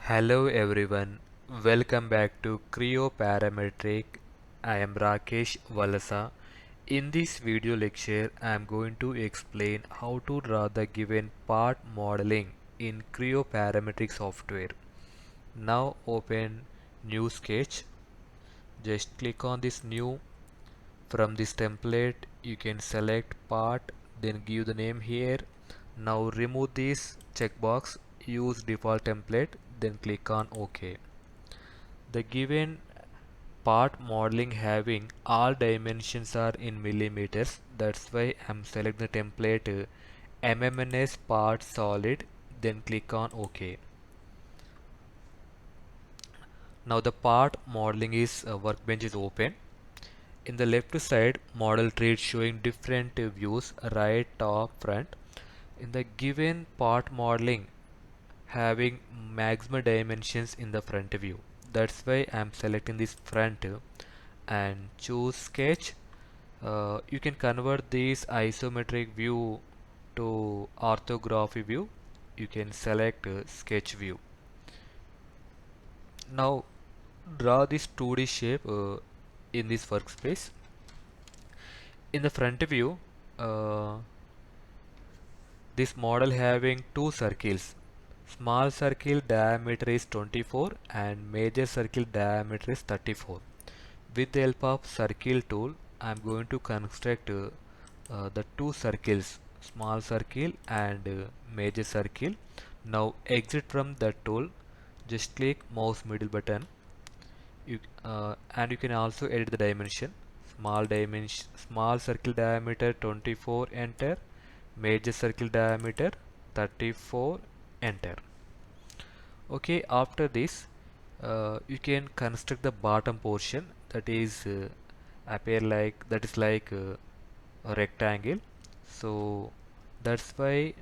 Hello everyone, welcome back to CREO Parametric. I am Rakesh VALASA. In this video lecture, I am going to explain how to draw the given part modeling in CREO Parametric software. Now open New Sketch. Just click on this New. From this template, you can select part, then give the name here. Now remove this checkbox, use default template, then click on OK. The given part modeling having all dimensions are in millimeters. That's why I'm selecting the template MMNS part solid, then click on OK. Now the part modeling is workbench is open. In the left side, model tree is showing different views, right, top, front. In the given part modeling having maximum dimensions in the front view. That's why I'm selecting this front and choose sketch. You can convert this isometric view to orthographic view. You can select sketch view. Now draw this 2D shape in this workspace. In the front view, this model having two circles. Small circle diameter is 24 and major circle diameter is 34. With the help of circle tool, I am going to construct the two circles, small circle and major circle. Now exit from the tool, just click mouse middle button. And you can also edit the dimension. Small circle diameter 24, enter. Major circle diameter 34, enter. Okay, after this you can construct the bottom portion, that is like a rectangle. So that's why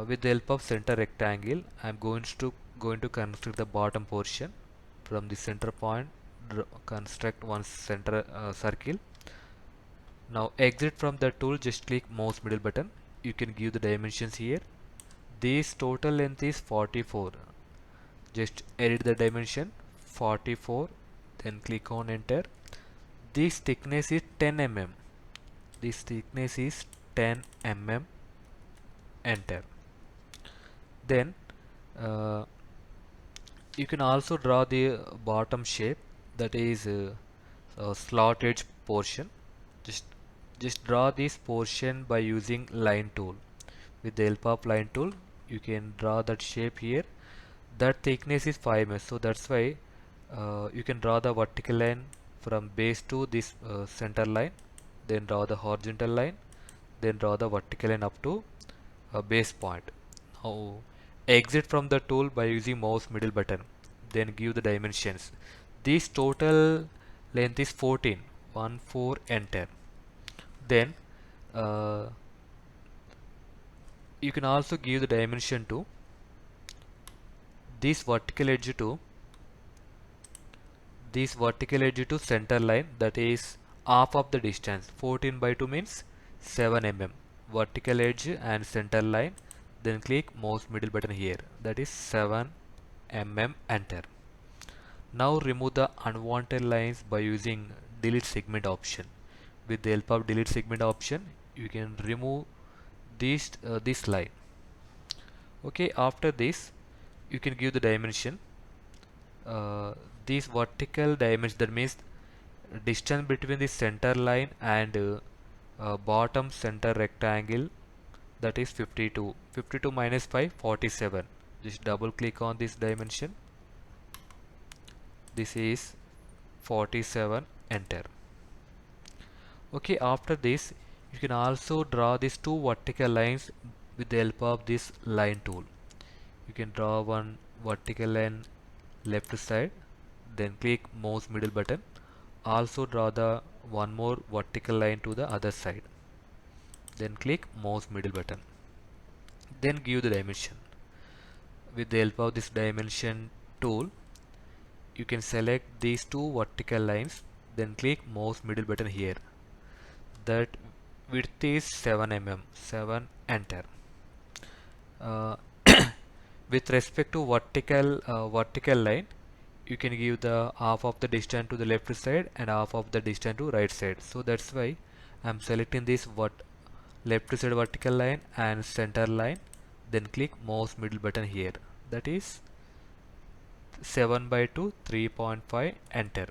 with the help of center rectangle, I'm going to construct the bottom portion. From the center point, construct one center circle. Now exit from the tool, just click mouse middle button. You can give the dimensions here. This total length is 44. Just edit the dimension 44, then click on enter. This thickness is 10 mm. This thickness is 10 mm, enter. Then you can also draw the bottom shape, that is slot edge portion. Just draw this portion by using line tool. With the help of line tool, you can draw that shape here. That thickness is 5 mm, so that's why you can draw the vertical line from base to this center line, then draw the horizontal line, then draw the vertical line up to base point. Now exit from the tool by using mouse middle button, then give the dimensions. This total length is 14, 14, enter. Then you can also give the dimension to this vertical edge to center line, that is half of the distance. 14 by 2 means 7 mm. Vertical edge and center line, then click mouse middle button here, that is 7 mm, enter. Now remove the unwanted lines by using delete segment option. With the help of delete segment option, you can remove this line. Okay, after this you can give the dimension. This vertical dimension, that means distance between the center line and bottom center rectangle, that is 52. 52 minus 5, 47. Just double click on this dimension. This is 47, enter. Okay, after this you can also draw these two vertical lines with the help of this line tool. You can draw one vertical line left side, then click mouse middle button. Also draw the one more vertical line to the other side, then click mouse middle button, then give the dimension. With the help of this dimension tool, you can select these two vertical lines, then click mouse middle button here. That width is 7 mm, 7, enter. With respect to vertical line, you can give the half of the distance to the left side and half of the distance to right side. So that's why I'm selecting this left side vertical line and center line, then click mouse middle button here, that is 7 by 2 3.5, enter.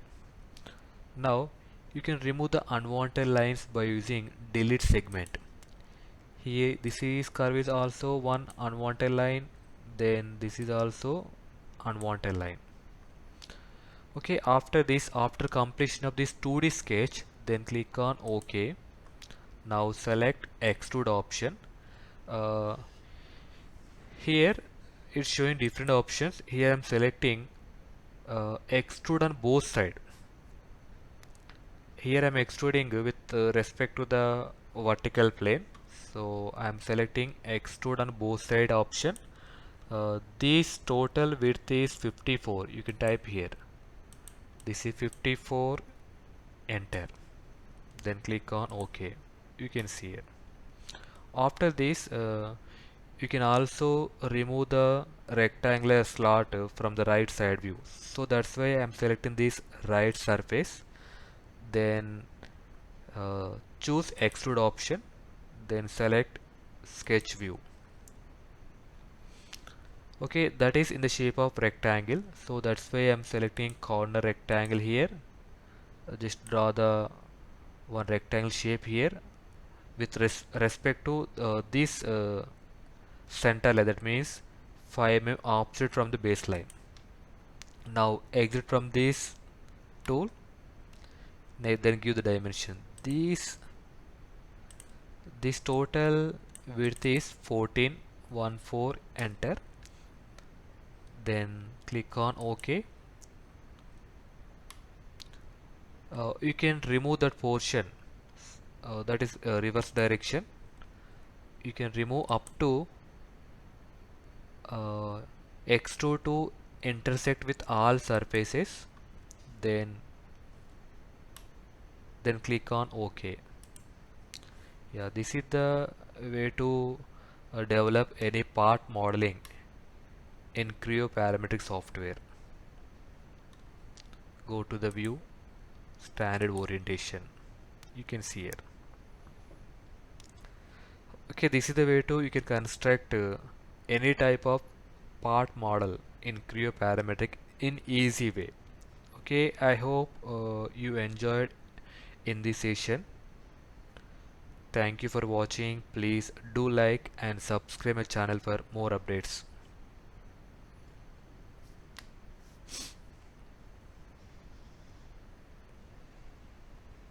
Now you can remove the unwanted lines by using delete segment. Here this is curve is also one unwanted line, then this is also unwanted line. Okay, after this, after completion of this 2D sketch, then click on OK. Now select extrude option. uh, Here it's showing different options. Here I'm selecting extrude on both sides. Here I'm extruding with respect to the vertical plane, so I'm selecting extrude on both side option. This total width is 54. You can type here, this is 54, enter, then click on OK. You can see it. After this, you can also remove the rectangular slot from the right side view, so that's why I'm selecting this right surface, then choose extrude option, then select sketch view. Okay, that is in the shape of rectangle, so that's why I'm selecting corner rectangle here. Just draw the one rectangle shape here with respect to this center line, that means 5 mm offset from the baseline. Now exit from this tool, then give the dimension. This total width is 14, enter, then click on OK. You can remove that portion, that is reverse direction. You can remove up to extrude to intersect with all surfaces, then click on OK. Yeah, this is the way to develop any part modeling in CREO parametric software. Go to the view, standard orientation, you can see here. Okay, this is the way to you can construct any type of part model in CREO parametric in easy way. Okay, I hope you enjoyed in this session. Thank you for watching. Please do like and subscribe my channel for more updates.